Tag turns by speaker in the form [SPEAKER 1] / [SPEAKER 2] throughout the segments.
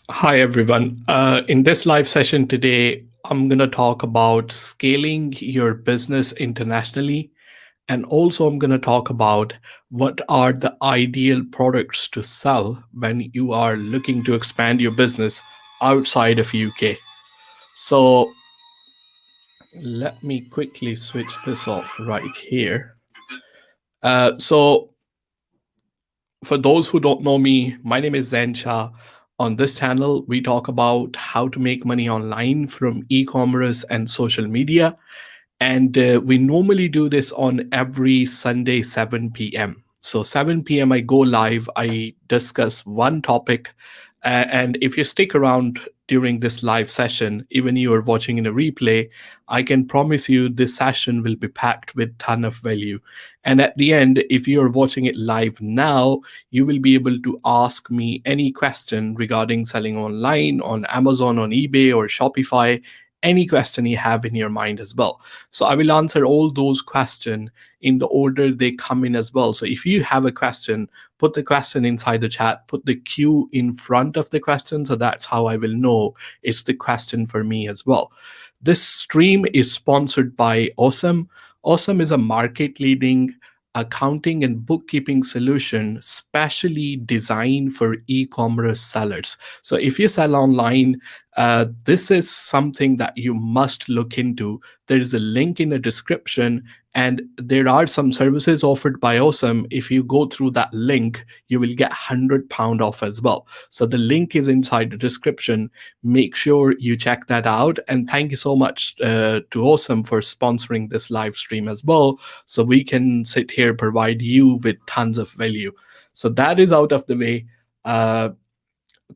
[SPEAKER 1] Hi, everyone. In this live session today, I'm going to talk about scaling your business internationally. And also, I'm going to talk about what are the ideal products to sell when you are looking to expand your business outside of UK. So let me quickly switch this off right here. So for those who don't know me, my name is Zensha. On this channel, we talk about how to make money online from e-commerce and social media. And we normally do this on every Sunday, 7 p.m. So 7 p.m. I go live, I discuss one topic. And if you stick around during this live session, even you are watching in a replay, I can promise you this session will be packed with ton of value. And at the end, if you are watching it live now, you will be able to ask me any question regarding selling online on Amazon, on eBay, or Shopify, any question you have in your mind as well. So I will answer all those questions in the order they come in as well. So if you have a question, put the question inside the chat, put the Q in front of the question. So that's how I will know it's the question for me as well. This stream is sponsored by Awesome. Awesome is a market leading accounting and bookkeeping solution specially designed for e-commerce sellers. So if you sell online, this is something that you must look into. There is a link in the description, and there are some services offered by Awesome. If you go through that link, you will get £100 off as well. So the link is inside the description. Make sure you check that out. And thank you so much to Awesome for sponsoring this live stream as well. So we can sit here, provide you with tons of value. So that is out of the way.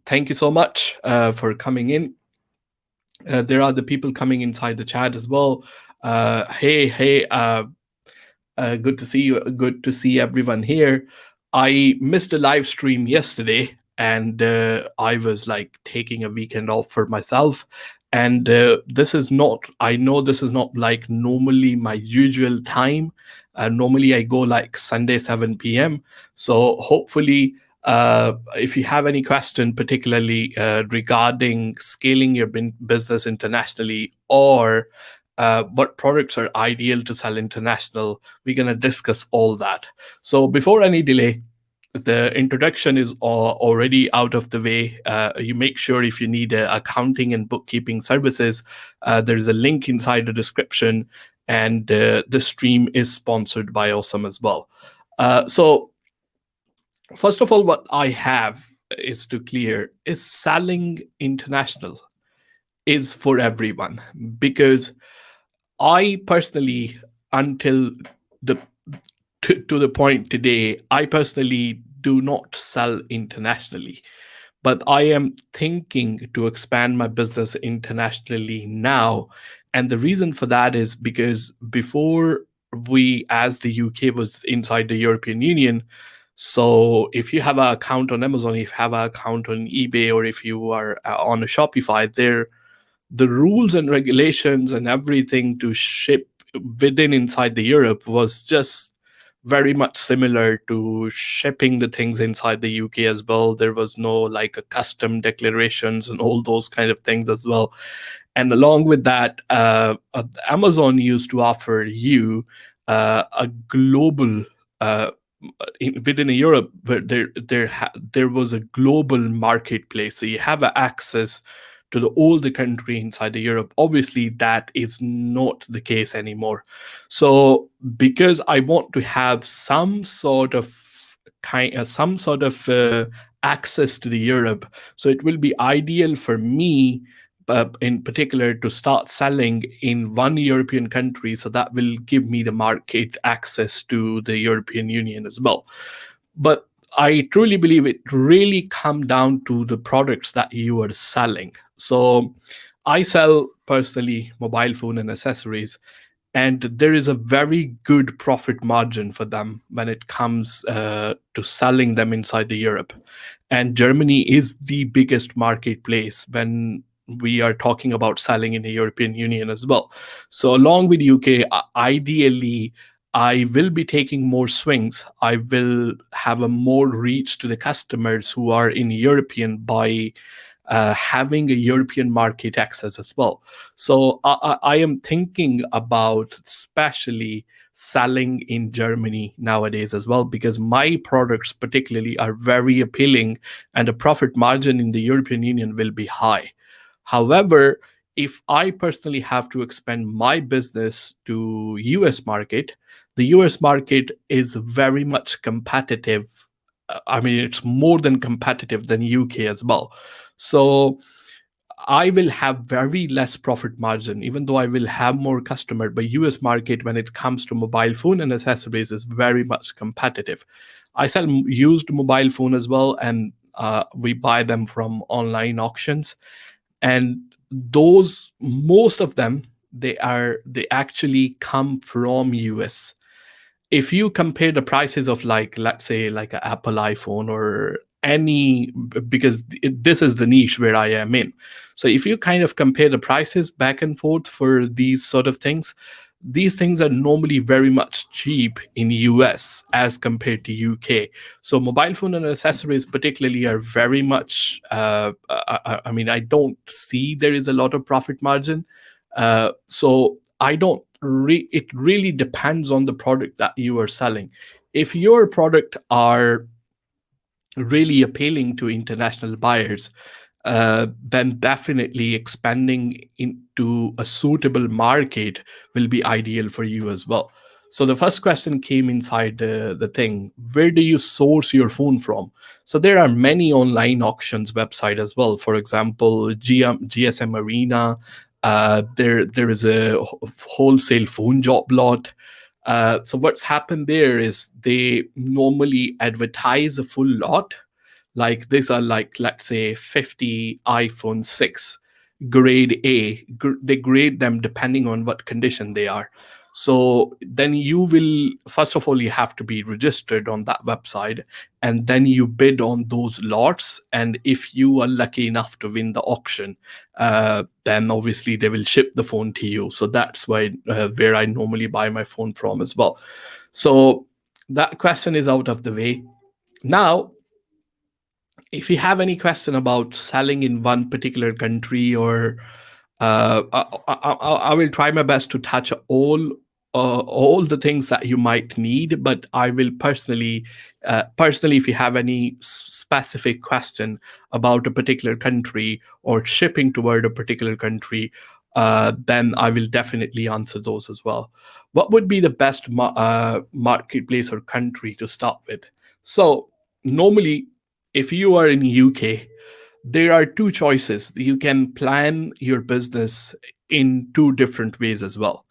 [SPEAKER 1] Thank you so much for coming in. There are the people coming inside the chat as well. Hey, good to see you. Good to see everyone here. I missed a live stream yesterday, and I was like taking a weekend off for myself. And this is not, I know this is not like normally my usual time. Normally I go like Sunday, 7 p.m. So hopefully, if you have any question, particularly regarding scaling your business internationally, or what products are ideal to sell international, we're going to discuss all that. So before any delay, the introduction is already out of the way. You make sure if you need accounting and bookkeeping services, there's a link inside the description, and the stream is sponsored by Awesome as well. So first of all, what I have is to clear is selling international is for everyone, because I personally, until the to the point today, I personally do not sell internationally, but I am thinking to expand my business internationally now. And the reason for that is because before we, as the UK was inside the European Union, so if you have an account on Amazon, if you have an account on eBay, or if you are on a Shopify, the rules and regulations and everything to ship within inside the Europe was just very much similar to shipping the things inside the UK as well. There was no like a custom declarations and all those kind of things as well. And along with that, Amazon used to offer you a global within Europe, where there was a global marketplace. So you have access to all the country inside the Europe. Obviously, that is not the case anymore. So because I want to have some sort of access to the Europe, so it will be ideal for me, in particular, to start selling in one European country. So that will give me the market access to the European Union as well. But I truly believe it really come down to the products that you are selling. So I sell personally mobile phone and accessories, and there is a very good profit margin for them when it comes to selling them inside the Europe. And Germany is the biggest marketplace when we are talking about selling in the European Union as well. So along with UK, ideally, I will be taking more swings. I will have a more reach to the customers who are in European by having a European market access as well. So I am thinking about especially selling in Germany nowadays as well, because my products particularly are very appealing and the profit margin in the European Union will be high. However, if I personally have to expand my business to US market, the US market is very much competitive. I mean, it's more than competitive than UK as well. So I will have very less profit margin, even though I will have more customer. But US market, when it comes to mobile phone and accessories, is very much competitive. I sell used mobile phone as well, and we buy them from online auctions. And those, most of them, they actually come from US. If you compare the prices of, like, let's say like an Apple iPhone or any, because this is the niche where I am in. So if you kind of compare the prices back and forth for these sort of things, these things are normally very much cheap in US as compared to UK. So mobile phone and accessories particularly are very much I mean, I don't see there is a lot of profit margin. So I don't it really depends on the product that you are selling. If your product are really appealing to international buyers, then definitely expanding into a suitable market will be ideal for you as well. So the first question came inside the thing: where do you source your phone from? So there are many online auctions website as well. For example, GSM Arena. There is a wholesale phone job lot. So what's happened there is they normally advertise a full lot. Like these are, like, let's say 50 iPhone 6 grade A. They grade them depending on what condition they are. So then you will, first of all, you have to be registered on that website, and then you bid on those lots. And if you are lucky enough to win the auction, then obviously they will ship the phone to you. So that's where I normally buy my phone from as well. So that question is out of the way. Now, if you have any question about selling in one particular country, or I will try my best to touch all the things that you might need. But I will personally, if you have any specific question about a particular country or shipping toward a particular country, then I will definitely answer those as well. What would be the best marketplace or country to start with? So normally, if you are in UK, there are two choices. You can plan your business in two different ways as well.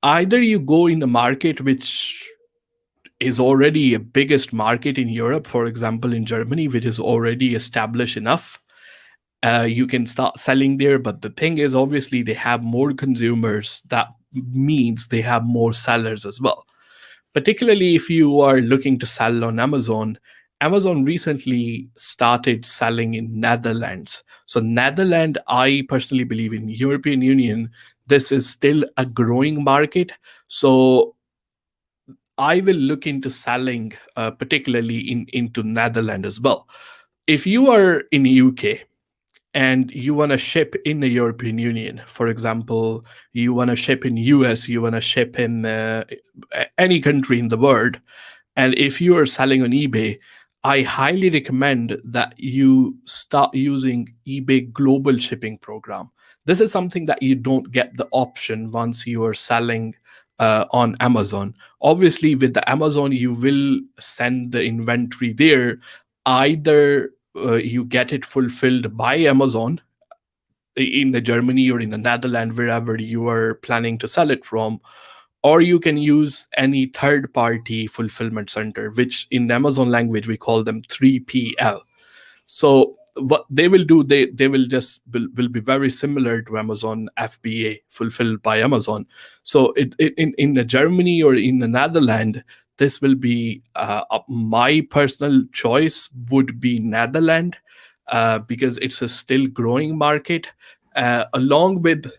[SPEAKER 1] Either you go in a market which is already a biggest market in Europe, for example, in Germany, which is already established enough. You can start selling there, but the thing is, obviously, they have more consumers. That means they have more sellers as well. Particularly if you are looking to sell on Amazon. Amazon recently started selling in Netherlands. So Netherlands, I personally believe, in European Union, this is still a growing market. So I will look into selling, particularly into Netherlands as well. If you are in UK and you want to ship in the European Union, for example, you want to ship in US, you want to ship in any country in the world, and if you are selling on eBay, I highly recommend that you start using eBay Global Shipping Program. This is something that you don't get the option once you are selling on Amazon. Obviously, with the Amazon, you will send the inventory there. Either you get it fulfilled by Amazon in the Germany or in the Netherlands, wherever you are planning to sell it from, or you can use any third party fulfillment center, which in Amazon language we call them 3PL. So what they will do, they will just will be very similar to Amazon FBA, fulfilled by Amazon. So in the Germany or in the Netherlands, this will be my personal choice would be Netherlands, because it's a still growing market, along with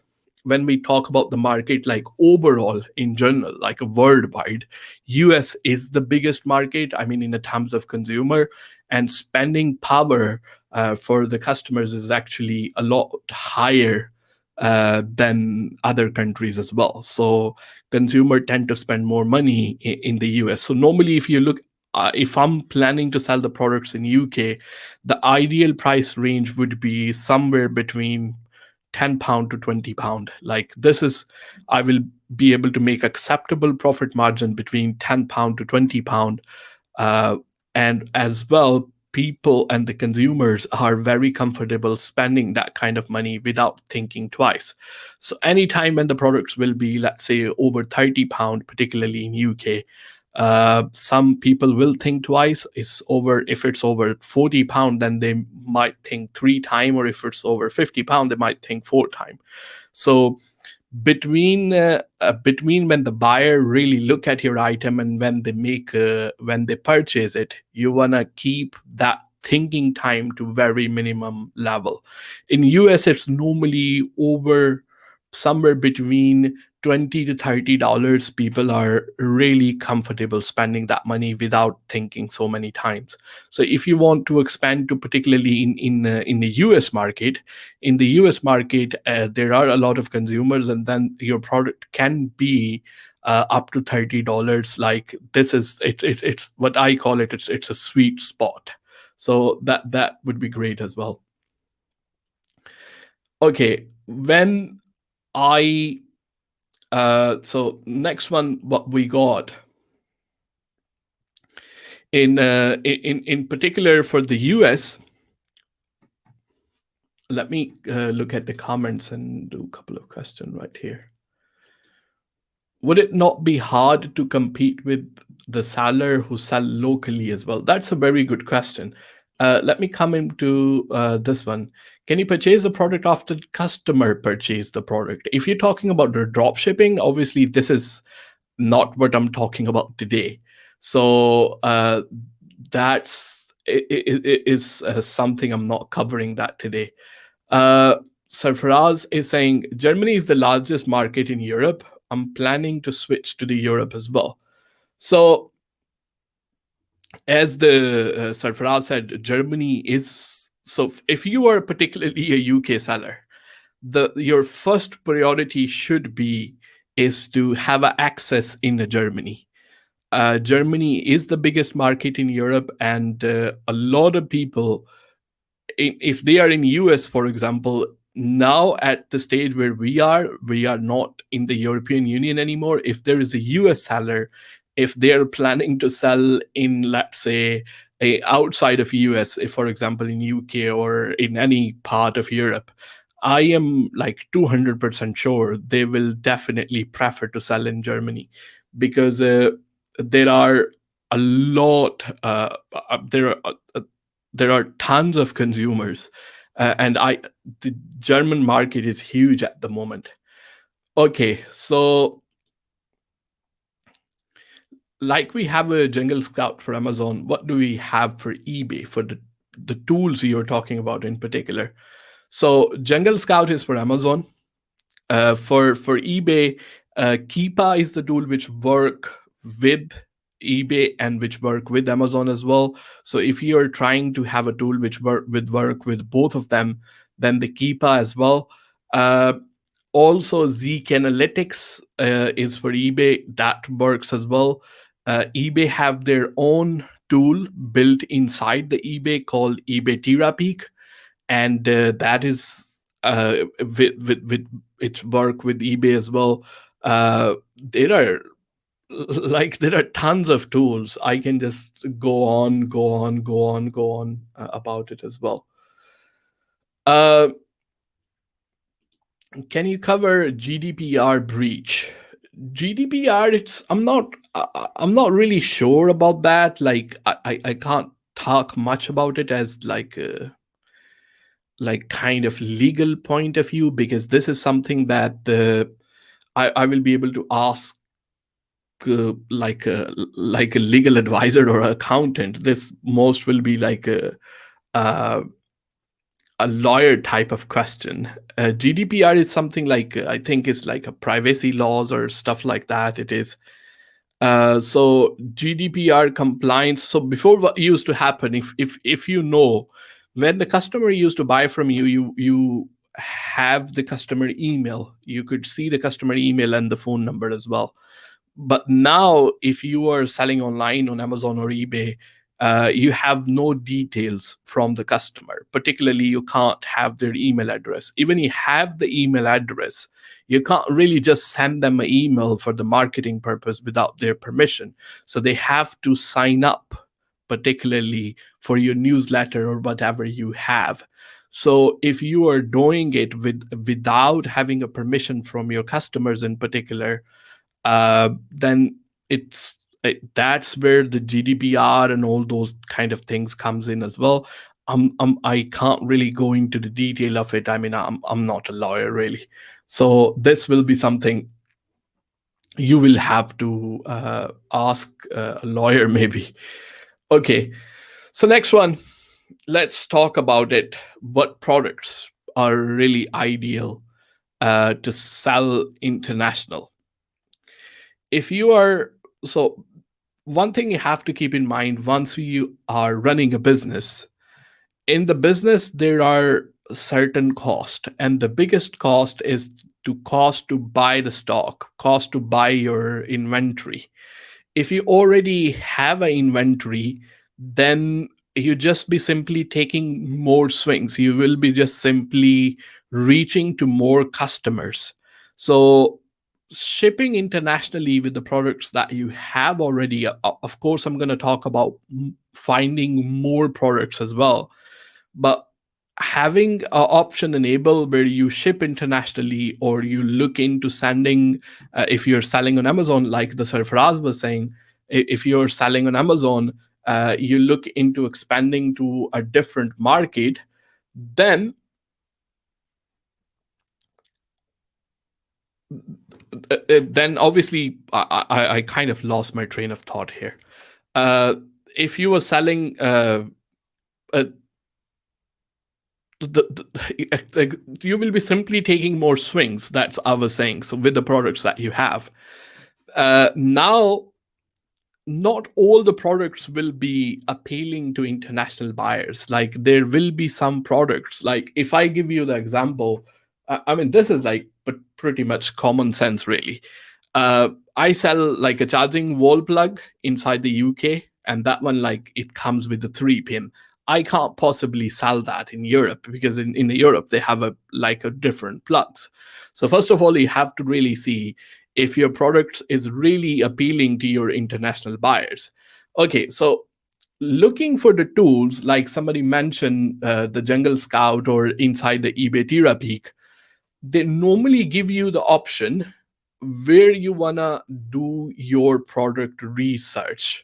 [SPEAKER 1] when we talk about the market, like overall in general, like worldwide, US is the biggest market. I mean, in the terms of consumer and spending power for the customers is actually a lot higher than other countries as well. So consumer tend to spend more money in the US. So normally, if you look, if I'm planning to sell the products in UK, the ideal price range would be somewhere between £10 to £20. Like this is, I will be able to make acceptable profit margin between £10 to £20. Uh, and as well, people and the consumers are very comfortable spending that kind of money without thinking twice. So anytime when the products will be, let's say, over £30, particularly in UK, some people will think twice. It's over If it's over £40, then they might think three times, or if it's over £50, they might think four times. So between when the buyer really look at your item and when they purchase it, you want to keep that thinking time to very minimum level. In US, it's normally over somewhere between $20 to $30. People are really comfortable spending that money without thinking so many times. So if you want to expand to, particularly in the US market, there are a lot of consumers, and then your product can be up to $30. Like this is it's what I call it. It's a sweet spot. So that would be great as well. Okay, when I so next one, what we got in particular for the US. Let me look at the comments and do a couple of questions right here. Would it not be hard to compete with the seller who sell locally as well? That's a very good question. Let me come into this one. Can you purchase a product after the customer purchase the product? If you're talking about the drop shipping, obviously this is not what I'm talking about today. So that's is something I'm not covering that today. Uh, Sarfaraz is saying Germany is the largest market in Europe. I'm planning to switch to the Europe as well. So as the Sarfaraz said, Germany is, so if you are particularly a UK seller, your first priority should be is to have access in Germany. Germany is the biggest market in Europe, and a lot of people, if they are in US, for example, now at the stage where we are not in the European Union anymore. If there is a US seller, if they're planning to sell in, let's say, outside of US, if for example in UK or in any part of Europe, I am like 200% sure they will definitely prefer to sell in Germany, because there are a lot there are tons of consumers, and the German market is huge at the moment. Okay, so like we have a Jungle Scout for Amazon, what do we have for eBay, for the tools you're talking about in particular? So Jungle Scout is for Amazon. For eBay, Keepa is the tool which work with eBay and which work with Amazon as well. So if you are trying to have a tool which work with both of them, then the Keepa as well. Uh, Also, Zeek Analytics is for eBay. That works as well. eBay have their own tool built inside the eBay called eBay Terapeak, and that is with its work with eBay as well. There are there are tons of tools. I can just go on about it as well. Uh, can you cover GDPR breach? GDPR, I'm not really sure about that. Like I can't talk much about it as like kind of legal point of view, because this is something that I will be able to ask like a legal advisor or accountant. This most will be like a a lawyer type of question. GDPR is something like, I think it's like a privacy laws or stuff like that. It is. So GDPR compliance. So before, what used to happen, if you know, when the customer used to buy from you, you have the customer email. You could see the customer email and the phone number as well. But now, if you are selling online on Amazon or eBay, you have no details from the customer. Particularly, you can't have their email address. Even you have the email address, you can't really just send them an email for the marketing purpose without their permission. So they have to sign up, particularly for your newsletter or whatever you have. So if you are doing it without having a permission from your customers in particular, then that's where the GDPR and all those kind of things comes in as well. I can't really go into the detail of it. I mean, I'm not a lawyer really, so this will be something you will have to ask a lawyer maybe. Okay, so next one, let's talk about it. What products are really ideal to sell international? If you are so One thing you have to keep in mind, once you are running a business, in the business there are certain cost, and the biggest cost is cost to buy the stock, cost to buy your inventory. If you already have an inventory, then you just be simply taking more swings. You will be just simply reaching to more customers. So shipping internationally with the products that you have already, of course I'm going to talk about finding more products as well, but having an option enabled where you ship internationally, or you look into sending, if you're selling on Amazon, like the Sarfaraz was saying, if you're selling on Amazon, you look into expanding to a different market, then obviously I kind of lost my train of thought here. uh, if you were selling uh, like, you will be simply taking more swings. That's I was saying. So with the products that you have now, not all the products will be appealing to international buyers. Like there will be some products. Like if I give you the example, I mean this is like but pretty much common sense really. I sell like a charging wall plug inside the UK, and that one, like, it comes with the 3 pin. I can't possibly sell that in Europe because in Europe they have a different plugs. So first of all, you have to really see if your product is really appealing to your international buyers. Okay, so looking for the tools, like somebody mentioned, the Jungle Scout or inside the eBay Terapeak, they normally give you the option where you wanna do your product research.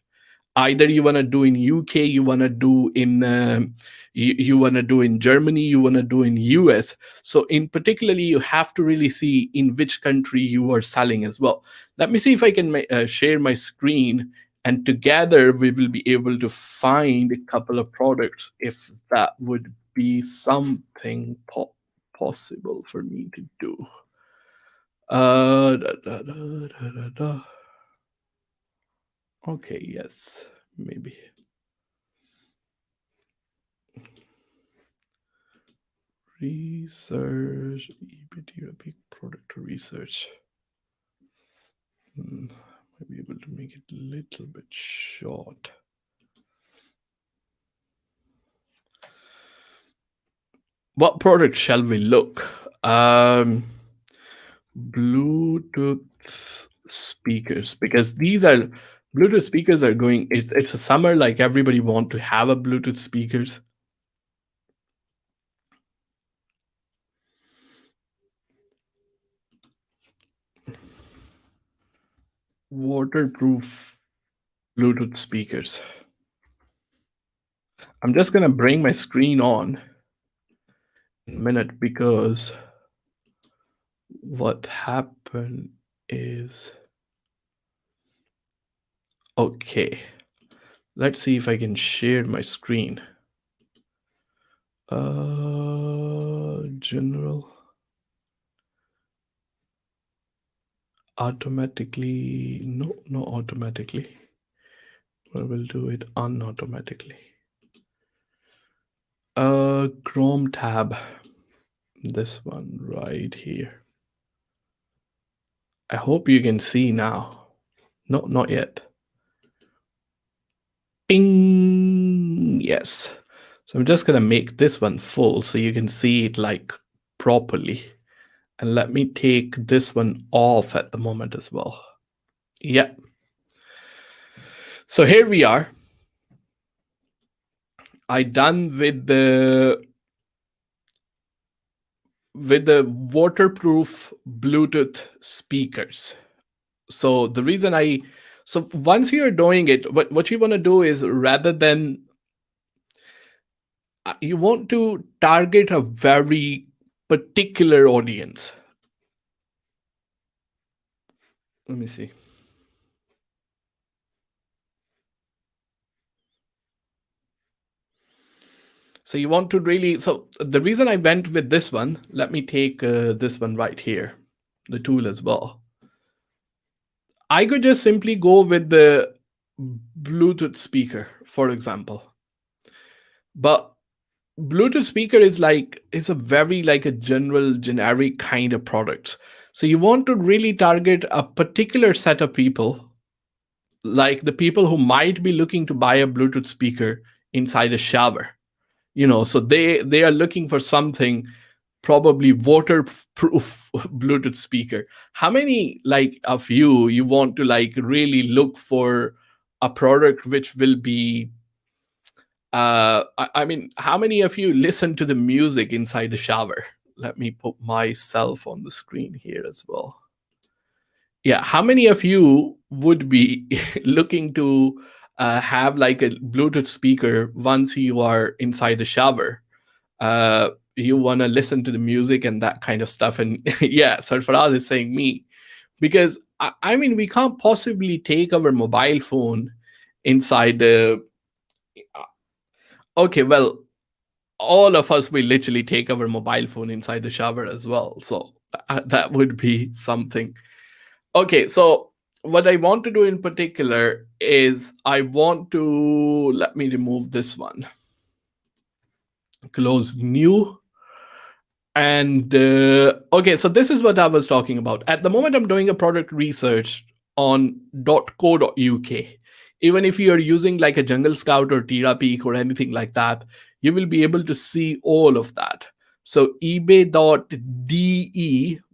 [SPEAKER 1] Either you want to do in UK, you want to do in you want to do in Germany, you want to do in US. So in particularly, you have to really see in which country you are selling as well. Let me see if I can share my screen, and together we will be able to find a couple of products, if that would be something possible for me to do. Da, da, da, da, da, da. Okay, yes, maybe. Research, EBT, big product research. Might be able to make it a little bit short. What product shall we look? Bluetooth speakers, because these are Bluetooth speakers are going. It's a summer, like everybody want to have a Bluetooth speakers. Waterproof Bluetooth speakers. I'm just gonna bring my screen on in a minute, because what happened is, okay, let's see if I can share my screen. general. Automatically, no, not automatically. We will do it unautomatically. Chrome tab, this one right here. I hope you can see now. No, not yet. Bing, yes. So I'm just gonna make this one full so you can see it like properly. And let me take this one off at the moment as well. Yeah. So here we are. I done with the waterproof Bluetooth speakers. So the reason so once you're doing it, what you want to do is, rather than you want to target a very particular audience. Let me see. So you want to really, so the reason I went with this one, let me take this one right here, the tool as well. I could just simply go with the Bluetooth speaker, for example. But Bluetooth speaker is a very like a general generic kind of product. So you want to really target a particular set of people, like the people who might be looking to buy a Bluetooth speaker inside a shower. So they are looking for something, probably waterproof Bluetooth speaker. How many like of you want to like really look for a product which will be I mean, how many of you listen to the music inside the shower? Let me put myself on the screen here as well. Yeah, how many of you would be looking to have like a Bluetooth speaker once you are inside the shower? You want to listen to the music and that kind of stuff. And yeah, Sarfaraz is saying me, because I mean, we can't possibly take our mobile phone inside the. Okay, well, all of us will literally take our mobile phone inside the shower as well. So that would be something. Okay, so what I want to do in particular is I want to, let me remove this one, close new. And okay, so this is what I was talking about. At the moment, I'm doing a product research on .co.uk. Even if you are using like a Jungle Scout or Tira Peak or anything like that, you will be able to see all of that. So ebay.de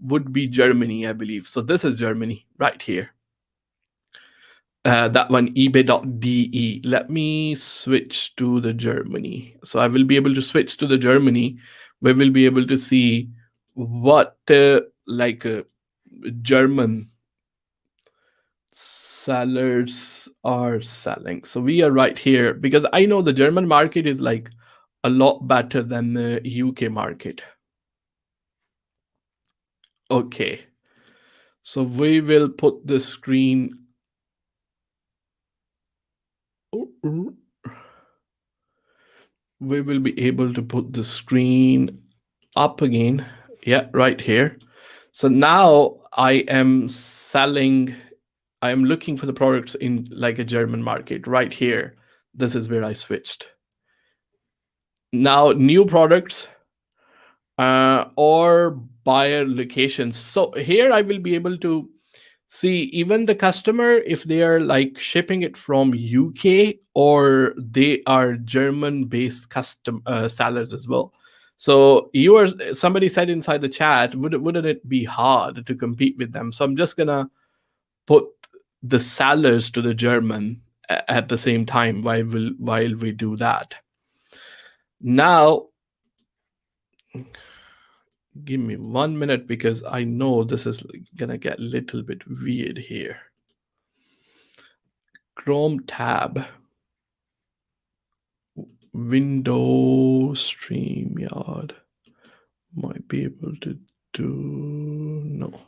[SPEAKER 1] would be Germany, I believe. So this is Germany right here. That one, ebay.de. Let me switch to the Germany. So I will be able to switch to the Germany. We will be able to see what German sellers are selling. So we are right here because I know the German market is like a lot better than the UK market. Okay. So we will put the screen. We will be able to put the screen up again. Yeah, right here. So now I am looking for the products in like a German market right here. This is where I switched. Now, new products or buyer locations. So here I will be able to see even the customer, if they are like shipping it from UK or they are German based custom sellers as well. So somebody said inside the chat, wouldn't it be hard to compete with them? So I'm just gonna put the sellers to the German at the same time while we do that. Now, give me 1 minute because I know this is gonna get a little bit weird here. Chrome tab, window, StreamYard, might be able to do, no,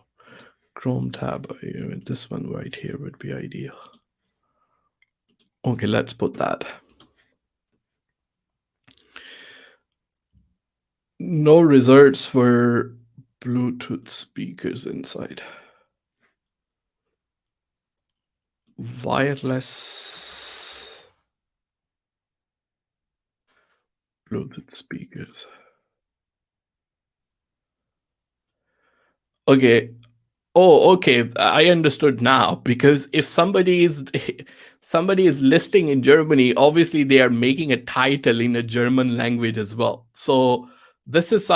[SPEAKER 1] Chrome tab, this one right here would be ideal. Okay, let's put that. No results for Bluetooth speakers inside. Wireless Bluetooth speakers. Okay. Oh, okay. I understood now. Because if somebody is listing in Germany, obviously they are making a title in a German language as well. So this is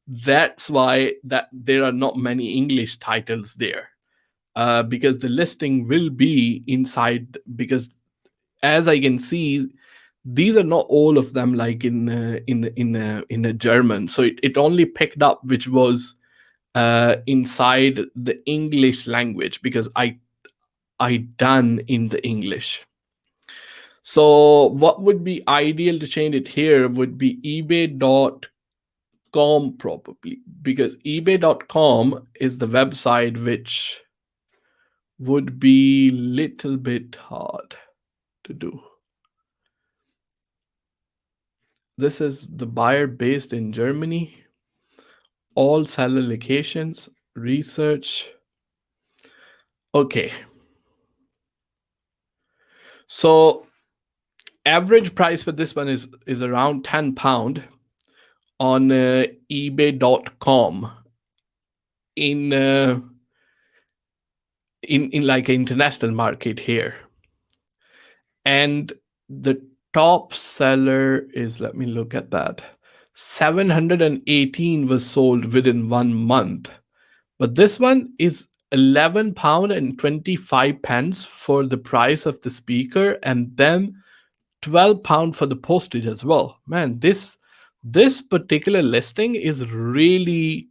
[SPEAKER 1] that's why that there are not many English titles there. Because the listing will be inside. Because as I can see, these are not all of them like in a German. So it only picked up which was inside the English language, because I done in the English. So what would be ideal to change it here would be ebay.com probably, because ebay.com is the website which would be little bit hard to do. This is the buyer based in Germany. All seller locations, research. Okay. So average price for this one is around £10 on ebay.com in in like an international market here. And the top seller is, let me look at that, 718 was sold within 1 month. But this one is £11 and 25 pence for the price of the speaker, and then £12 for the postage as well. Man, this particular listing is really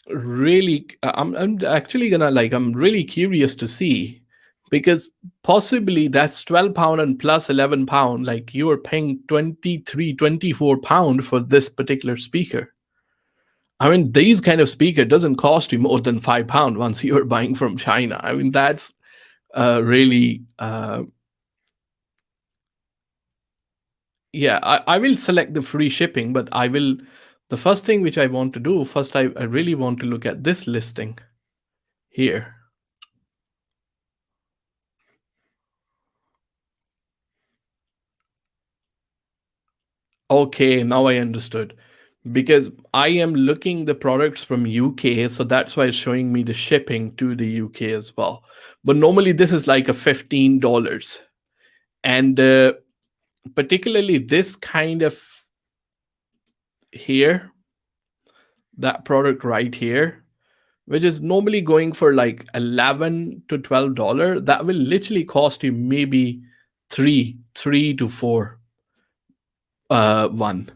[SPEAKER 1] I'm actually gonna like, I'm really curious to see, because possibly that's £12 and plus £11, like you are paying 23, £24 for this particular speaker. I mean, these kind of speaker doesn't cost you more than £5 once you're buying from China. I mean, that's really yeah. I will select the free shipping, but I will, the first thing which I want to do first, I really want to look at this listing here. Okay, now I understood. Because I am looking the products from UK, so that's why it's showing me the shipping to the UK as well. But normally this is like a $15, and particularly this kind of here, that product right here, which is normally going for like 11 to $12, that will literally cost you maybe three to four one.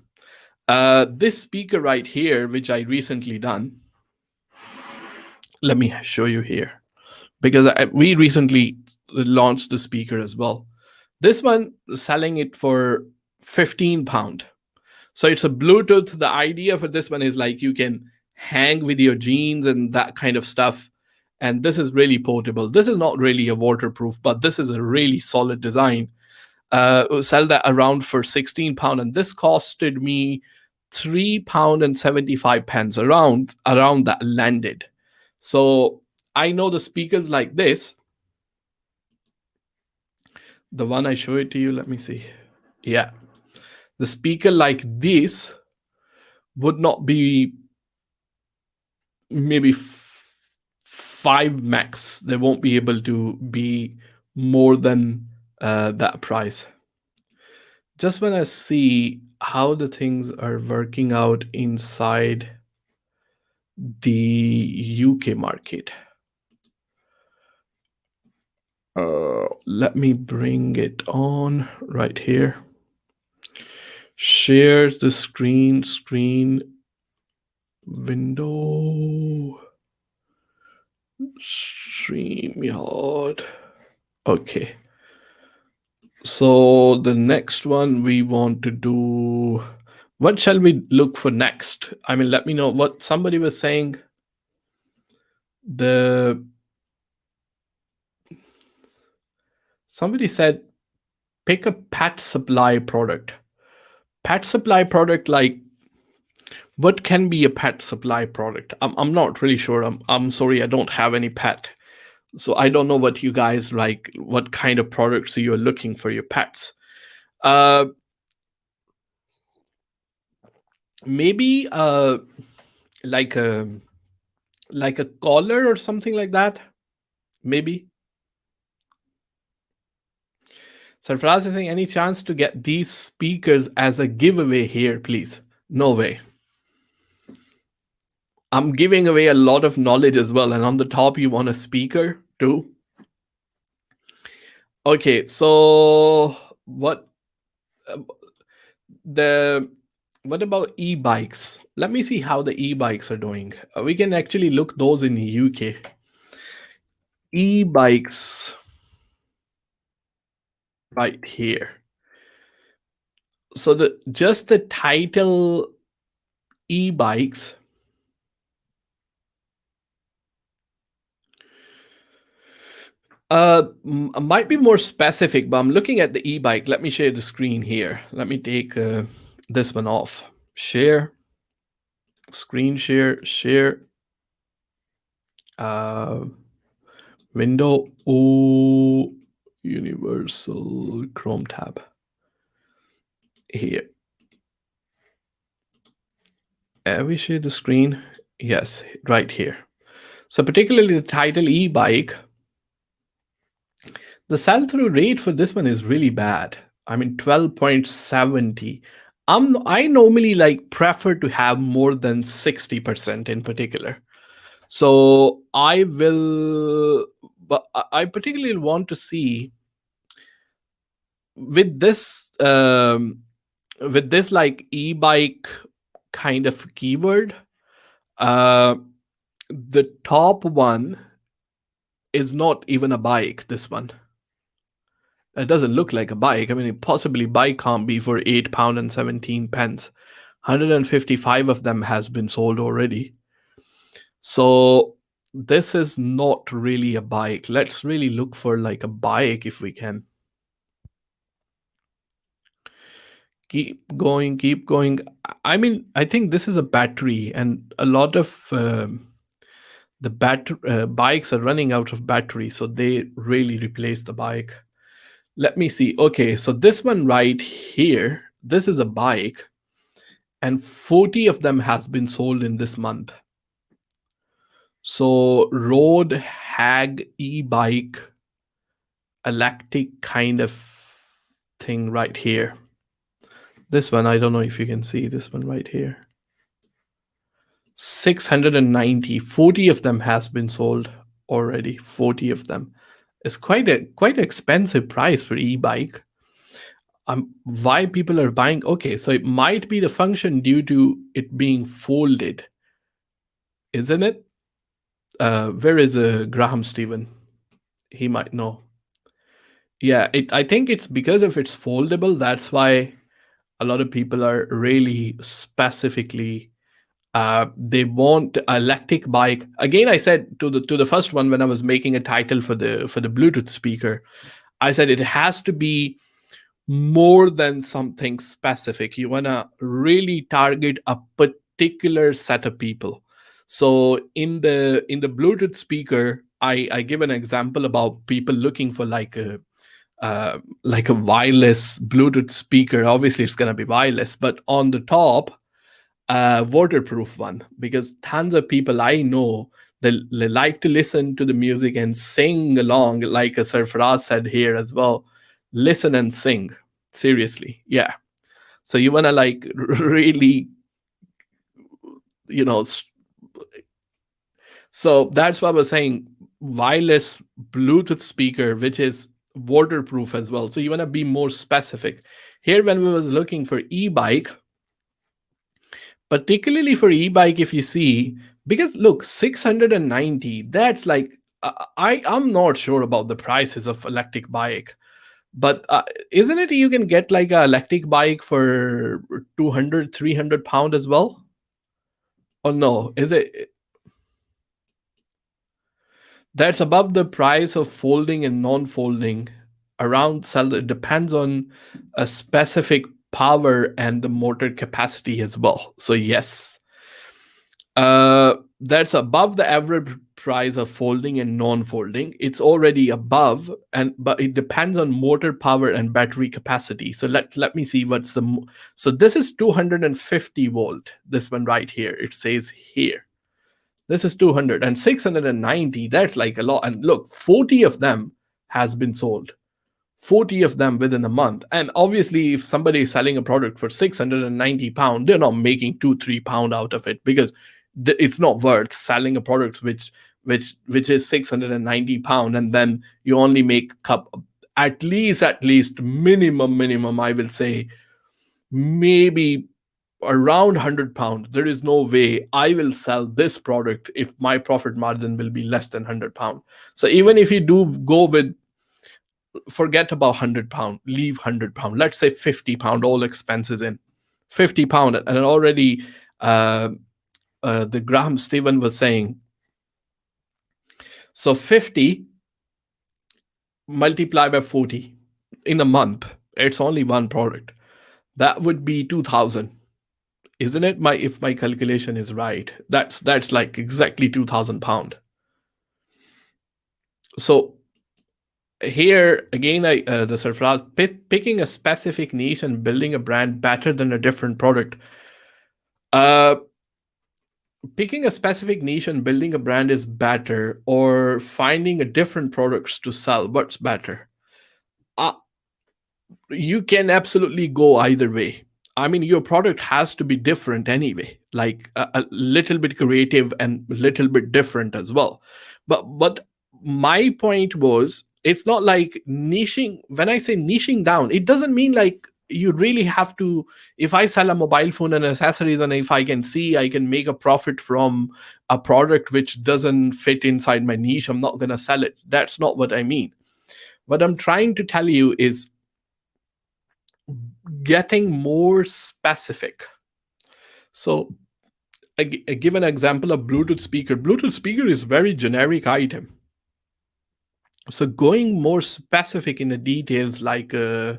[SPEAKER 1] This speaker right here, which I recently done, let me show you here, because we recently launched the speaker as well. This one selling it for £15. So it's a Bluetooth. The idea for this one is like you can hang with your jeans and that kind of stuff. And this is really portable. This is not really a waterproof, but this is a really solid design. Sell that around for £16, and this costed me £3 and 75 pence, around that landed. So I know the speakers like this, the one I show it to you, let me see. Yeah, the speaker like this would not be maybe five max. They won't be able to be more than that price. Just want to see how the things are working out inside the UK market. Let me bring it on right here. Share the screen window. StreamYard. Okay. So the next one we want to do, what shall we look for next? I mean, let me know what somebody was saying. Somebody said pick a pet supply product. Pet supply product, like What can be a pet supply product? I'm not really sure. I'm sorry, I don't have any pet. So I don't know what you guys like, what kind of products you're looking for your pets. Uh, maybe like a like a collar or something like that. Maybe. Sarfraz is saying, any chance to get these speakers as a giveaway here, please? No way. I'm giving away a lot of knowledge as well, and on the top, you want a speaker too. Okay, so uh, the what about e-bikes? Let me see how the e-bikes are doing. We can actually look those in the UK. E-bikes right here. So the just the title e-bikes might be more specific, but I'm looking at the e-bike. Let me share the screen here. Let me take this one off. Share, screen share, share, uh, window, universal Chrome tab here. We share the screen. Yes, right here. So particularly the title e-bike, the sell-through rate for this one is really bad. I mean 12.70. I normally like prefer to have more than 60% in particular. So I will, but I particularly want to see with this like e-bike kind of keyword. Uh, the top one is not even a bike. This one, it doesn't look like a bike. I mean, possibly bike can't be for £8 and 17 pence. 155 of them has been sold already. So this is not really a bike. Let's really look for like a bike if we can. Keep going, keep going. I mean, I think this is a battery, and a lot of bikes are running out of battery, so they really replace the bike. Let me see. Okay, so this one right here, this is a bike, and 40 of them has been sold in this month. So road hag e-bike electric kind of thing right here. This one, I don't know if you can see this one right here. 690, 40 of them has been sold already. 40 of them. It's quite expensive price for e-bike. Why people are buying? Okay, so it might be the function due to it being folded, isn't it? Where is Graham Stephen? He might know. Yeah, I think it's because of it's foldable. That's why a lot of people are really specifically they want electric bike. Again, I said to the first one when I was making a title for the Bluetooth speaker, I said it has to be more than something specific. You want to really target a particular set of people. So in the Bluetooth speaker, I give an example about people looking for like a wireless Bluetooth speaker. Obviously, it's going to be wireless, but on the top, waterproof one, because tons of people I know, they like to listen to the music and sing along, like Sir Faraz said here as well. Listen and sing. Seriously, yeah. So you wanna like really, you know. So that's what I was saying. Wireless Bluetooth speaker, which is waterproof as well. So you wanna be more specific. Here, when we was looking for e-bike, particularly for e-bike, if you see, because look, 690, that's like I'm not sure about the prices of electric bike, but isn't it you can get like a electric bike for 200, 300 pound as well? Or no, is it? That's above the price of folding and non-folding. Around sell, it depends on a specific power and the motor capacity as well. So yes, that's above the average price of folding and non-folding. It's already above, and but it depends on motor power and battery capacity. So let me see what's so this is 250 volt. This one right here. It says here. This is 200 and 690. That's like a lot. And look, 40 of them has been sold. 40 of them within a month. And obviously, if somebody is selling a product for £690, they're not making £2-3 out of it, because it's not worth selling a product which is £690, and then you only make at least minimum, I will say, maybe around £100. There is no way I will sell this product if my profit margin will be less than £100. So even if you do go with, forget about £100, leave £100, let's say £50, all expenses in, £50, and already uh, the Graham Stephen was saying, so 50 multiplied by 40 in a month, it's only one product, that would be 2000, isn't it? If my calculation is right, that's like exactly £2,000. So here again, the Sarfraz, picking a specific niche and building a brand better than a different product. Picking a specific niche and building a brand is better, or finding a different products to sell, what's better? uh, you can absolutely go either way. I mean, your product has to be different anyway, like a little bit creative and a little bit different as well. But my point was, it's not like niching. When I say niching down, it doesn't mean like you really have to. If I sell a mobile phone and accessories, and if I can see I can make a profit from a product which doesn't fit inside my niche, I'm not gonna sell it. That's not what I mean. What I'm trying to tell you is getting more specific. So I give an example of Bluetooth speaker. Bluetooth speaker is very generic item. So going more specific in the details, like uh,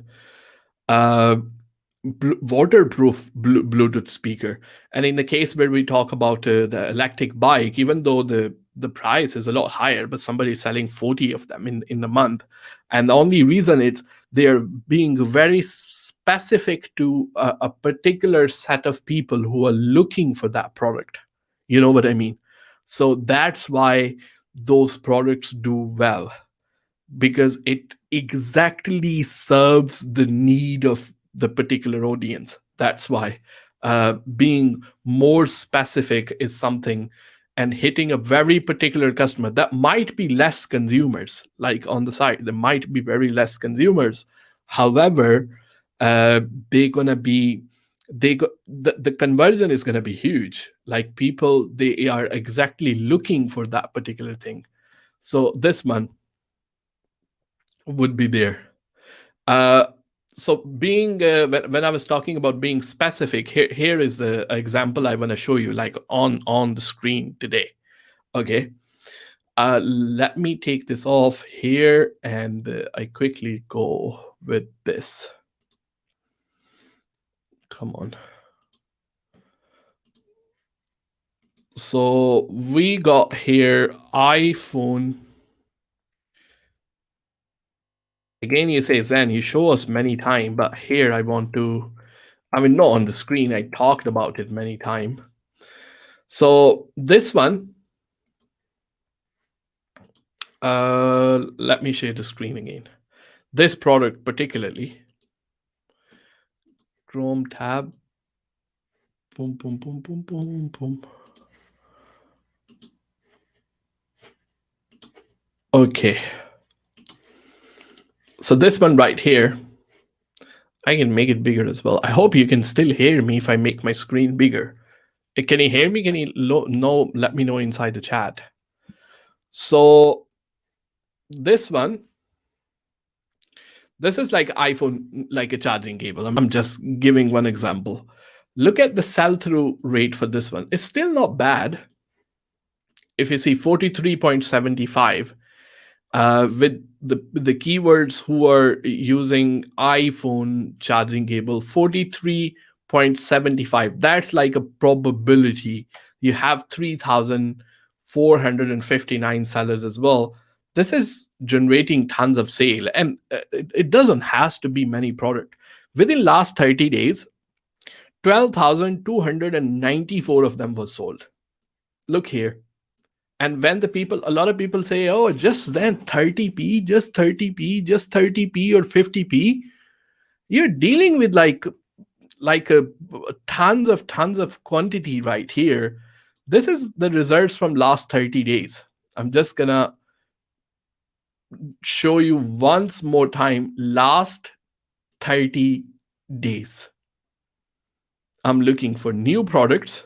[SPEAKER 1] waterproof Bluetooth speaker. And in the case where we talk about the electric bike, even though the price is a lot higher, but somebody is selling 40 of them in a month, and the only reason it's they're being very specific to a particular set of people who are looking for that product. You know what I mean? So that's why those products do well, because it exactly serves the need of the particular audience. That's why being more specific is something, and hitting a very particular customer. That might be less consumers, like on the side, there might be very less consumers. However, they're gonna be the conversion is gonna be huge. Like people, they are exactly looking for that particular thing. So this one would be there. Uh, so being when I was talking about being specific, here is the example I want to show you, like on the screen today. Okay, let me take this off here, and I quickly go with this. Come on. So we got here iPhone. Again, you say, Zen, you show us many times, but here I want to, I mean, not on the screen, I talked about it many times. So this one, let me share the screen again. This product particularly, Chrome tab, boom, boom, boom, boom, boom, boom. Okay. So this one right here, I can make it bigger as well. I hope you can still hear me if I make my screen bigger. Can you hear me? Can you know? Let me know inside the chat. So this one, this is like iPhone, like a charging cable. I'm just giving one example. Look at the sell-through rate for this one. It's still not bad. If you see 43.75, with the keywords who are using iPhone charging cable 43.75. That's like a probability. You have 3,459 sellers as well. This is generating tons of sale, and it doesn't has to be many product. Within last 30 days, 12,294 of them was sold. Look here. And when a lot of people say, oh, just then 30p, just 30p, just 30p or 50p, you're dealing with like a tons of quantity right here. This is the results from last 30 days. I'm just gonna show you once more time last 30 days. I'm looking for new products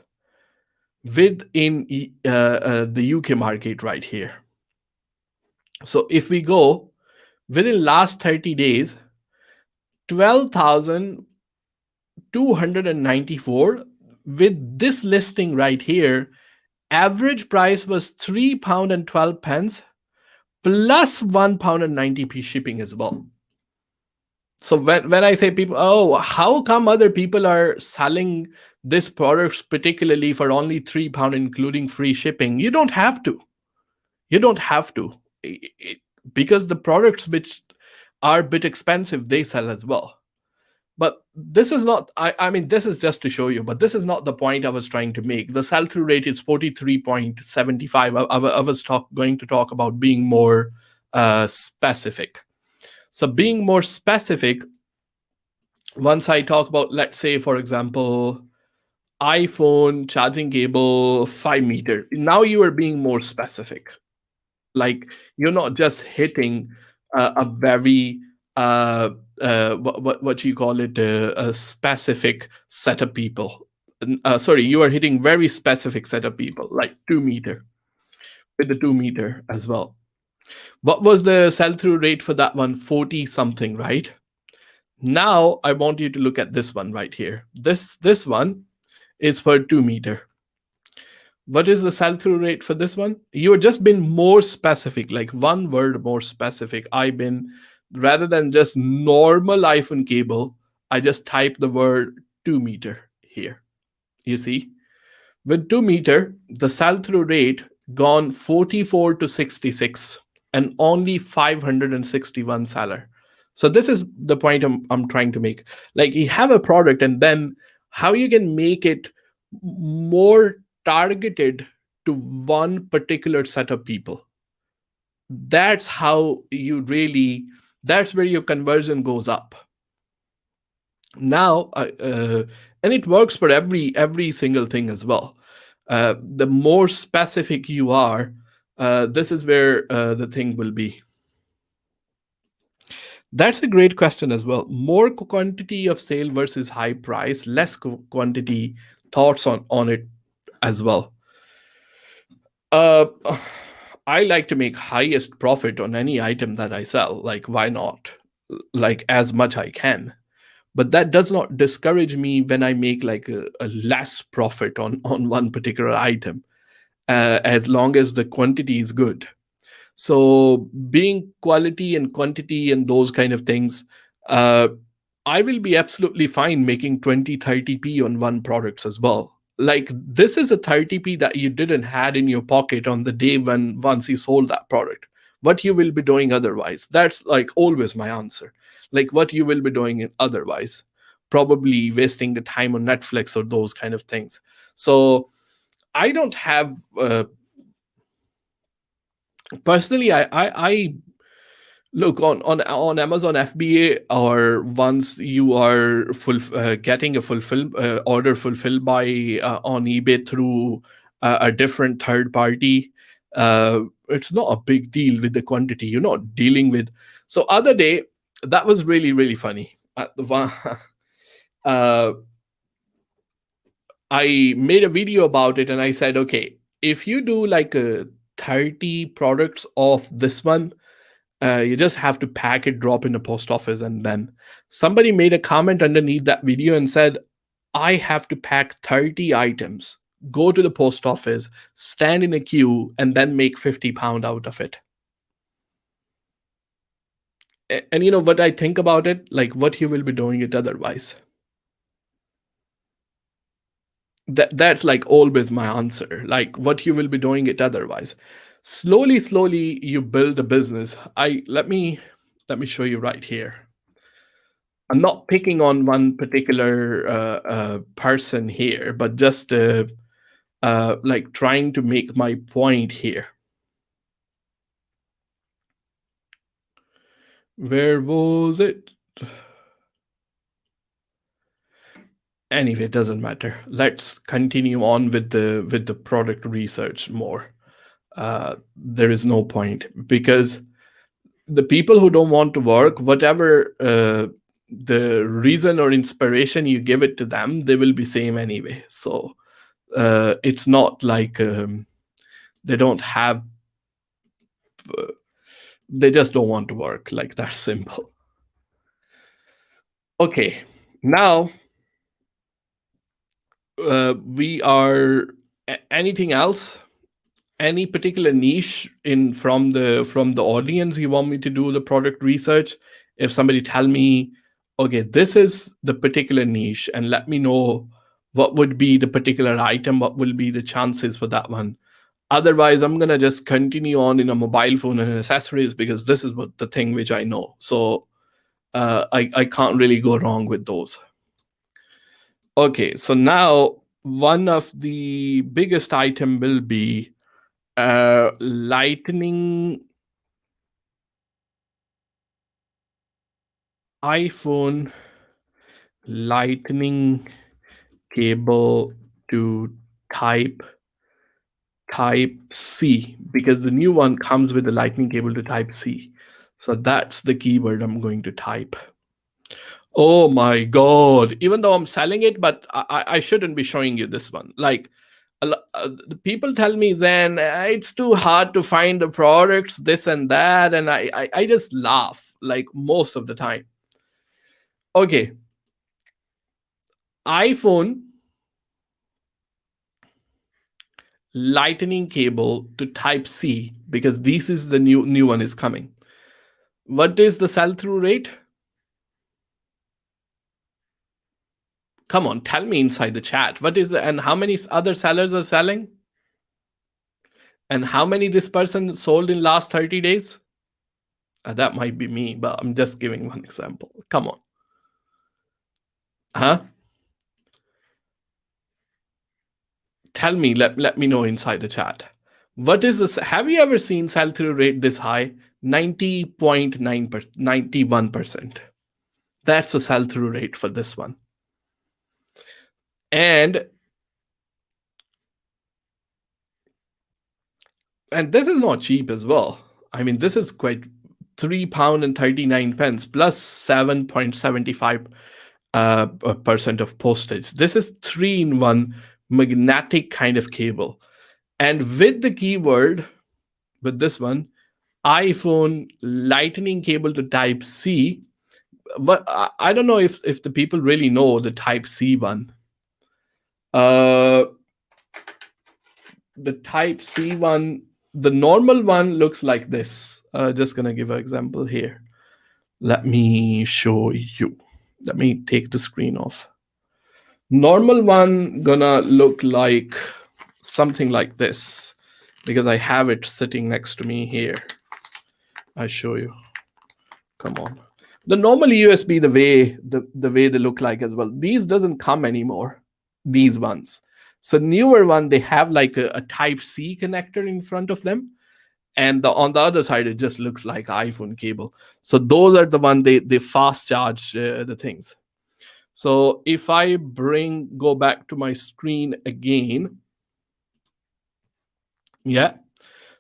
[SPEAKER 1] within the UK market right here. So if we go within last 30 days, 12,294 with this listing right here, average price was £3 and 12 pence plus £1 and 90p shipping as well. So when I say people, oh, how come other people are selling this products particularly for only £3 including free shipping? You don't have to. You don't have to. Because the products which are a bit expensive, they sell as well. But this is not, I mean, this is just to show you, but this is not the point I was trying to make. The sell through rate is 43.75. I was going to talk about being more specific. So, being more specific, once I talk about, let's say, for example, iPhone charging cable 5 meter, now you are being more specific. Like you're not just hitting a very what you call it, a specific set of people. Sorry, you are hitting very specific set of people, like 2 meter, with the 2 meter as well. What was the sell through rate for that one? 40 something, right? Now I want you to look at this one right here. This one is for 2 meter. What is the sell through rate for this one? You've just been more specific, like one word more specific. I've been, rather than just normal iPhone cable, I just type the word 2 meter here. You see, with 2 meter, the sell through rate gone 44 to 66 and only 561 seller. So this is the point I'm trying to make. Like you have a product and then how you can make it more targeted to one particular set of people. That's how you really, that's where your conversion goes up. Now and it works for every single thing as well. The more specific you are, this is where the thing will be. That's a great question as well. More quantity of sale versus high price, less quantity. Thoughts on it as well. Uh, I like to make highest profit on any item that I sell. Like, why not? Like, as much I can. But that does not discourage me when I make like a less profit on one particular item, as long as the quantity is good. So, being quality and quantity and those kind of things, uh, I will be absolutely fine making 20, 30p on one products as well. Like this is a 30p that you didn't had in your pocket on the day when once you sold that product. What you will be doing otherwise? That's like always my answer. Like what you will be doing otherwise? Probably wasting the time on Netflix or those kind of things. So I don't have personally. I look on Amazon FBA, or once you are getting a order fulfilled by on eBay through a different third party, it's not a big deal with the quantity you're not dealing with. So other day, that was really funny. Uh, I made a video about it and I said, okay, if you do like 30 products of this one, you just have to pack it, drop in a post office, and then somebody made a comment underneath that video and said, I have to pack 30 items, go to the post office, stand in a queue, and then make £50 out of it. And you know what I think about it? Like what you will be doing it otherwise. That's like always my answer. Like what you will be doing it otherwise. Slowly, you build a business. I let me show you right here. I'm not picking on one particular person here, but just like trying to make my point here. Where was it? Anyway, it doesn't matter. Let's continue on with the product research more. There is no point because the people who don't want to work, whatever the reason or inspiration you give it to them, they will be same anyway. So it's not like they don't have, they just don't want to work. Like that's simple. Okay, now we are anything else, any particular niche in from the audience you want me to do the product research? If somebody tell me, okay, this is the particular niche, and let me know what would be the particular item, what will be the chances for that one. Otherwise, I'm gonna just continue on in a mobile phone and accessories because this is what the thing which I know. So I can't really go wrong with those. Okay, so now one of the biggest item will be lightning iPhone lightning cable to type type C, because the new one comes with the lightning cable to type C. So that's the keyword I'm going to type. Oh my god! Even though I'm selling it, but I shouldn't be showing you this one. Like the people tell me then it's too hard to find the products, this and that, and I just laugh like most of the time. Okay, iPhone lightning cable to type C, because this is the new one is coming. What is the sell through rate? Come on, tell me inside the chat. What is the, and how many other sellers are selling? And how many this person sold in last 30 days? That might be me, but I'm just giving one example. Come on. Huh? Tell me, let me know inside the chat. What is this? Have you ever seen sell through rate this high? 90.9%, 91%. That's the sell through rate for this one. And this is not cheap as well. I mean, this is quite £3.39 plus 7.75 percent of postage. This is 3-in-1 magnetic kind of cable. And with the keyword, with this one, iPhone lightning cable to type C. But I don't know if the people really know the type C one. Uh, the type C one, the normal one looks like this. Just gonna give an example here. Let me show you. Let me take the screen off. Normal one gonna look like something like this, because I have it sitting next to me here. I show you. Come on. The normal USB, the way they look like as well. These doesn't come anymore. These ones. So newer one, they have like a Type C connector in front of them, and on the other side, it just looks like iPhone cable. So those are the one they fast charge the things. So if I go back to my screen again, yeah.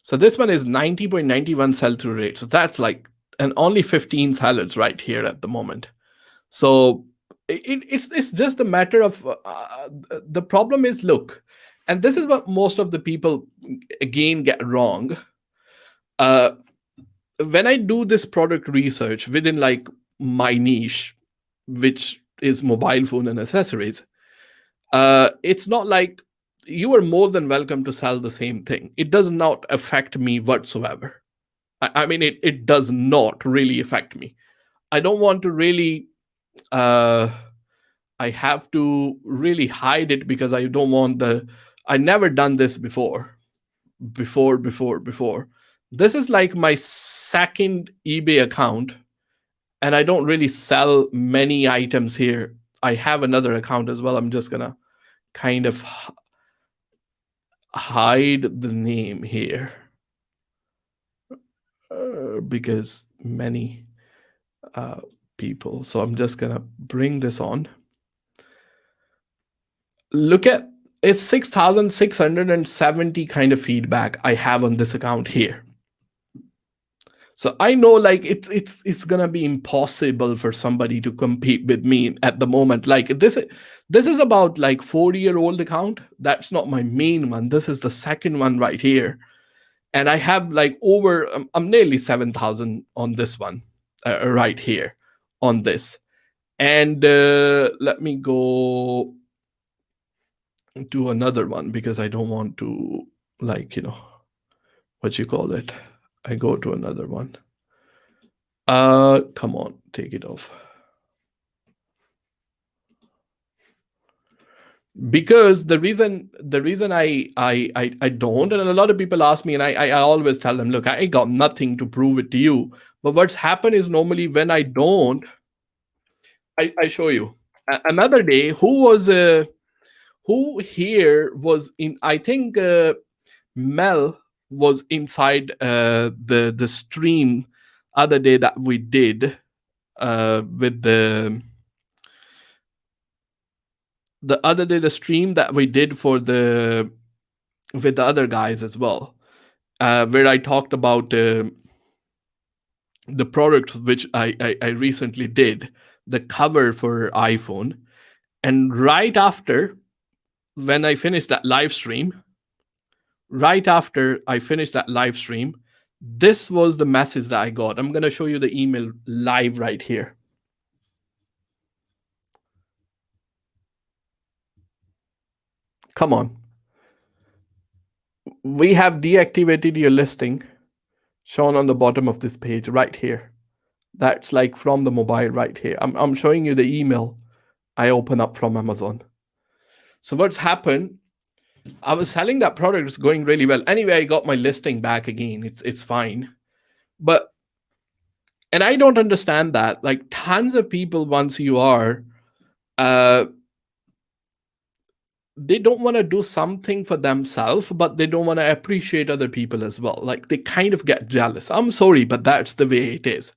[SPEAKER 1] So this one is 90.91 sell through rate. So that's like, and only 15 sellers right here at the moment. So it's just a matter of the problem is, look, and this is what most of the people again get wrong. When I do this product research within like my niche, which is mobile phone and accessories, it's not like you are more than welcome to sell the same thing. It does not affect me whatsoever. I mean, it does not really affect me. I don't want to really, uh, I have to really hide it because I don't want I never done this before. This is like my second eBay account, and I don't really sell many items here. I have another account as well. I'm just gonna kind of hide the name here because many uh, people. So I'm just gonna bring this on. Look at it's 6,670 kind of feedback I have on this account here. So I know like it's gonna be impossible for somebody to compete with me at the moment. Like this is about like 4-year-old account. That's not my main one. This is the second one right here, and I have like over I'm nearly 7,000 on this one right here on this. And let me go to another one because I don't want to like what you call it. I go to another one. Come on, take it off. Because the reason I don't, and a lot of people ask me, and I always tell them, look, I got nothing to prove it to you. But what's happened is normally when I don't, I show you. Another day, who here was in? I think Mel was inside the stream other day that we did with the other day the stream that we did for the with the other guys as well, where I talked about the products which I recently did, the cover for iPhone. And right after, when I finished that live stream, right after I finished that live stream, this was the message that I got. I'm going to show you the email live right here. Come on. We have deactivated your listing shown on the bottom of this page right here. That's like from the mobile right here. I'm showing you the email I open up from Amazon. So what's happened? I was selling that product, it's going really well. Anyway, I got my listing back again. It's fine. But and I don't understand that. Like tons of people, once you are, uh, they don't want to do something for themselves, but they don't want to appreciate other people as well. Like they kind of get jealous. I'm sorry, but that's the way it is.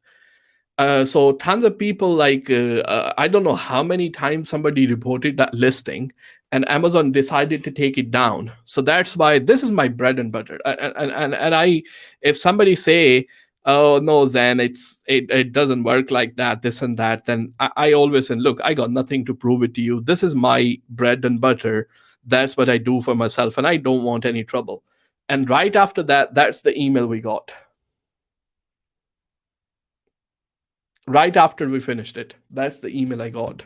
[SPEAKER 1] So tons of people like I don't know how many times somebody reported that listing, and Amazon decided to take it down. So that's why this is my bread and butter. And I, if somebody say, "Oh no, Zen, it doesn't work like that, this and that," then I always say, "Look, I got nothing to prove it to you. This is my bread and butter. That's what I do for myself, and I don't want any trouble." And right after that, that's the email we got. Right after we finished it, that's the email I got.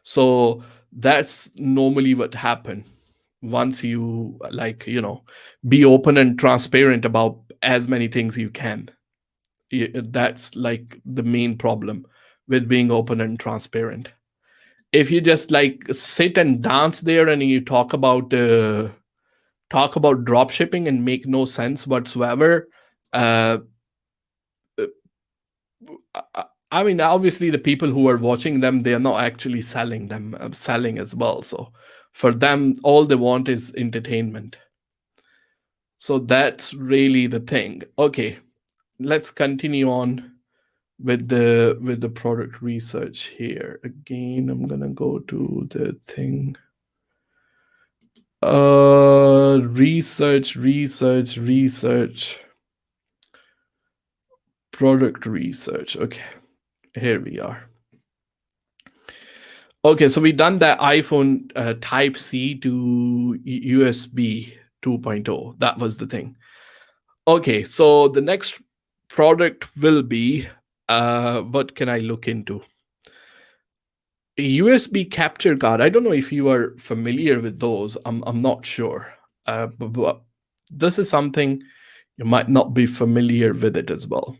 [SPEAKER 1] So that's normally what happened once you like be open and transparent about as many things you can. That's like the main problem with being open and transparent. If you just like sit and dance there and you talk about drop shipping and make no sense whatsoever, uh, I mean, obviously, the people who are watching them, they are not actually selling them, selling as well. So for them, all they want is entertainment. So that's really the thing. Okay, let's continue on with the product research here. Again, I'm gonna go to the thing. Research. Product research. Okay, here we are. Okay, so we've done that iPhone Type C to USB 2.0. That was the thing. Okay, so the next product will be what can I look into? A USB capture card. I don't know if you are familiar with those. I'm not sure. But this is something You might not be familiar with it as well.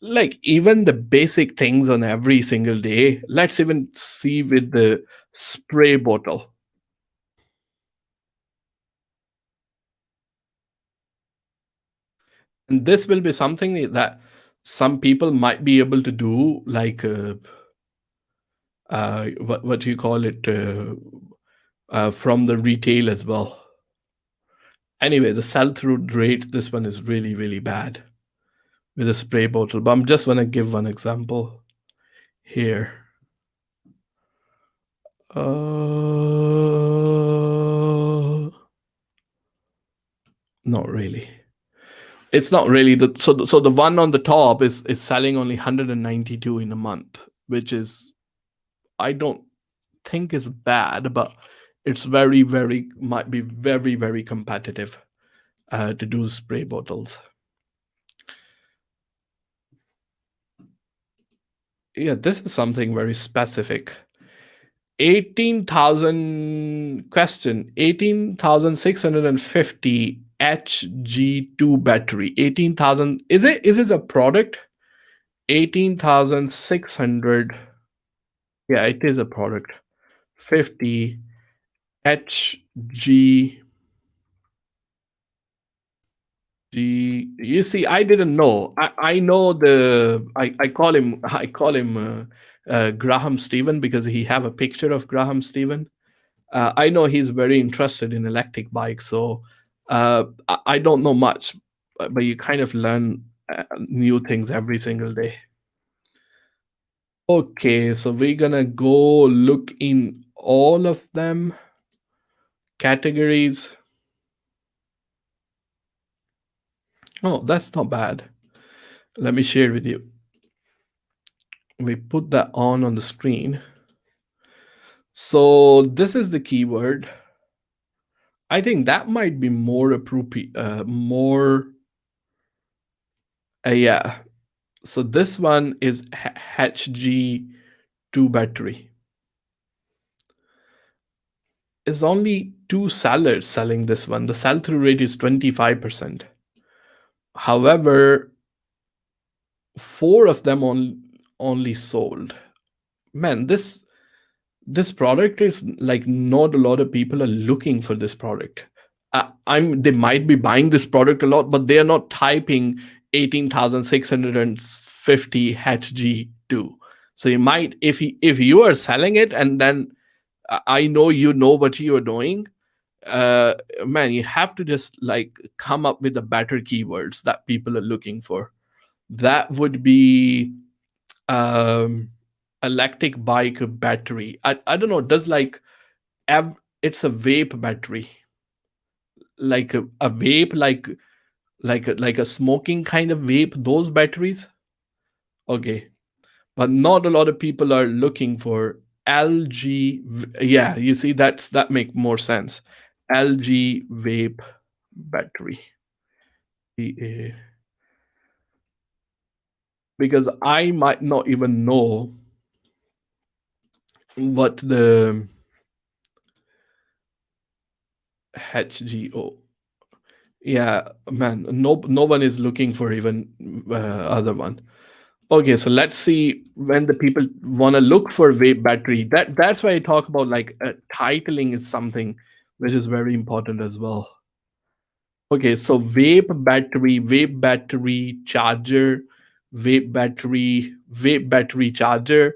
[SPEAKER 1] Like even the basic things on every single day. Let's even see with the spray bottle. And this will be something that some people might be able to do, like what you call it, from the retail as well. Anyway, the sell through rate, this one is really, really bad with a spray bottle. But I'm just going to give one example here. Not really. It's not really so the one on the top is selling only 192 in a month, which is, I don't think is bad, but it's very, very, might be very, very competitive to do spray bottles. Yeah, this is something very specific. 18,000 question, 18,650 HG2 battery. 18,000, is it a product? 18,600. Yeah, it is a product. 50 HG. You see, I didn't know. I know I call him Graham Stephen because he have a picture of Graham Stephen. I know he's very interested in electric bikes, so I don't know much, but you kind of learn new things every single day. Okay, so we're gonna go look in all of them categories. Oh, that's not bad. Let me share with you. We put that on the screen. So this is the keyword. I think that might be more appropriate, more, yeah. So this one is HG2 battery. Is only 2 sellers selling this one. The sell-through rate is 25%. However, 4 of them only sold. Man, this product is like, not a lot of people are looking for this product. They might be buying this product a lot, but they are not typing 18,650 HG2. So you might, if you are selling it, and then I know you know what you are doing, uh man, you have to just like come up with the better keywords that people are looking for. That would be um electric bike battery. I don't know, does like it's a vape battery, like a vape, like a smoking kind of vape, those batteries. Okay, but not a lot of people are looking for LG. Yeah, you see, that make more sense. LG vape battery. Because I might not even know what the HGO. Yeah, man, no one is looking for even other one. Okay, so let's see when the people want to look for vape battery. That's why I talk about like titling is something which is very important as well. Okay, so vape battery charger, vape battery charger,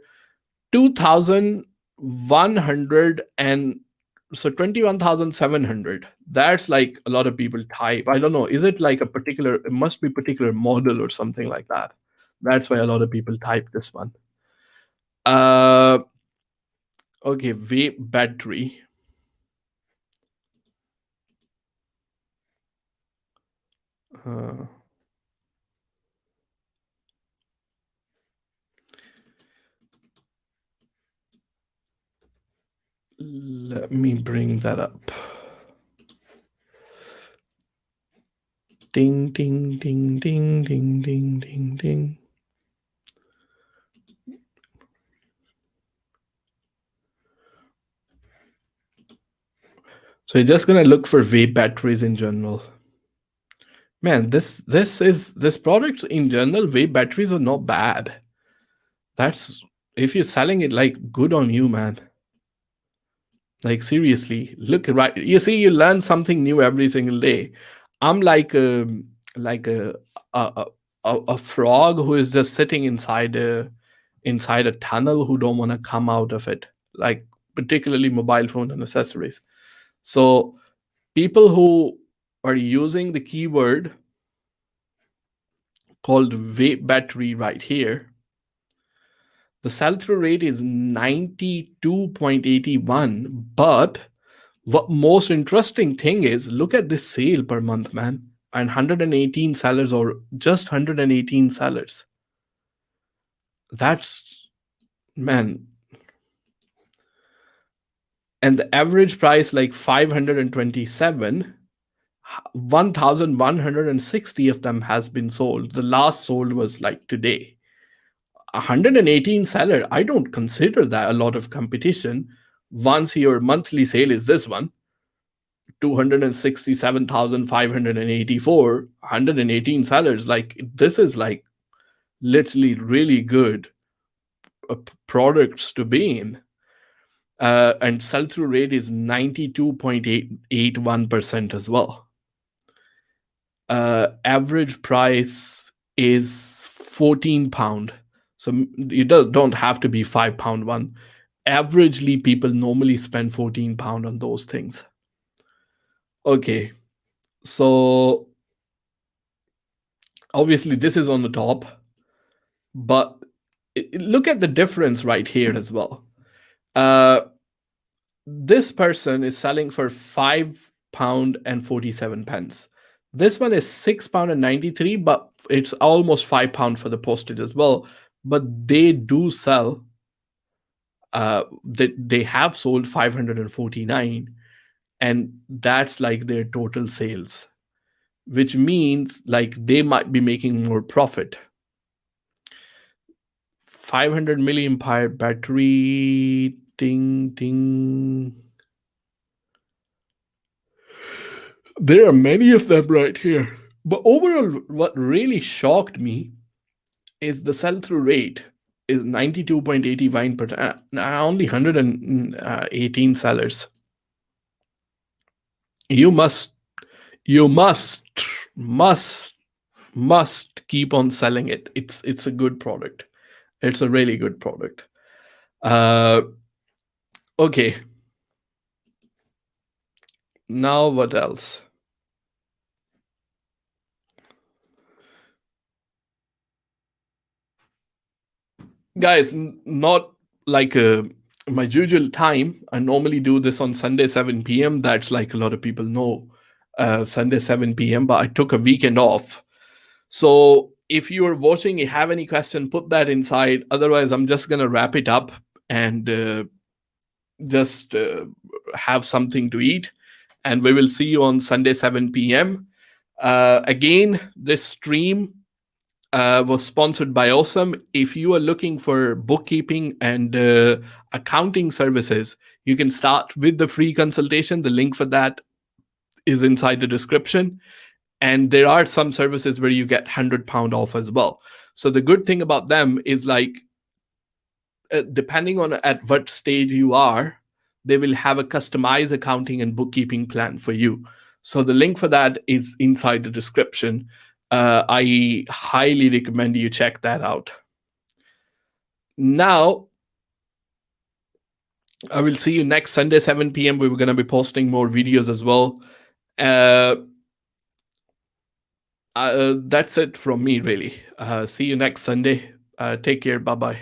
[SPEAKER 1] 2,100, and so 21,700. That's like a lot of people type. I don't know, is it like a particular, it must be particular model or something like that. That's why a lot of people type this one. uh okay, vape battery. uh, Let me bring that up. Ding ding ding ding ding ding ding ding. So you're just gonna look for vape batteries in general. Man, this products in general, vape batteries are not bad. That's if you're selling it, like, good on you, man. Like, seriously, look, right, you see, you learn something new every single day. I'm like a, a frog who is just sitting inside a tunnel, who don't want to come out of it, like, particularly mobile phone and accessories. So people who are using the keyword called vape battery right here, the sell through rate is 92.81. But what most interesting thing is, look at this sale per month, man. And 118 sellers, or just 118 sellers. That's, man. And the average price, like, 527. 1160 of them has been sold. The last sold was like today. 118 seller, I don't consider that a lot of competition. Once your monthly sale is this one, 267,584, 118 sellers, like, this is like literally really good products to be in. And sell through rate is 92.81% as well. Average price is 14 pound. So you don't have to be £5 one. Averagely, people normally spend 14 pound on those things. Okay, so obviously this is on the top, but look at the difference right here as well. Uh, this person is selling for £5 and 47 pence. This one is £6 and 93, but it's almost £5 for the postage as well. But they do sell. They have sold 549, and that's like their total sales, which means like they might be making more profit. 500 milliampere battery, ding ding. There are many of them right here. But overall, what really shocked me is the sell through rate is 92.89%. Only 118 sellers. You must, you must, must keep on selling it. It's a good product. It's a really good product. Uh, okay. Now what else? Guys, not like my usual time. I normally do this on Sunday 7 p.m. That's like a lot of people know, Sunday 7 p.m. But I took a weekend off. So if you are watching, you have any question, put that inside. Otherwise, I'm just gonna wrap it up and just have something to eat. And we will see you on Sunday 7 p.m. Again, this stream was sponsored by Awesome. If you are looking for bookkeeping and accounting services, you can start with the free consultation. The link for that is inside the description. And there are some services where you get £100 off as well. So the good thing about them is, like, depending on at what stage you are, they will have a customized accounting and bookkeeping plan for you. So the link for that is inside the description. I highly recommend you check that out. Now, I will see you next Sunday, 7 p.m. We're going to be posting more videos as well. That's it from me, really. See you next Sunday. Take care. Bye bye.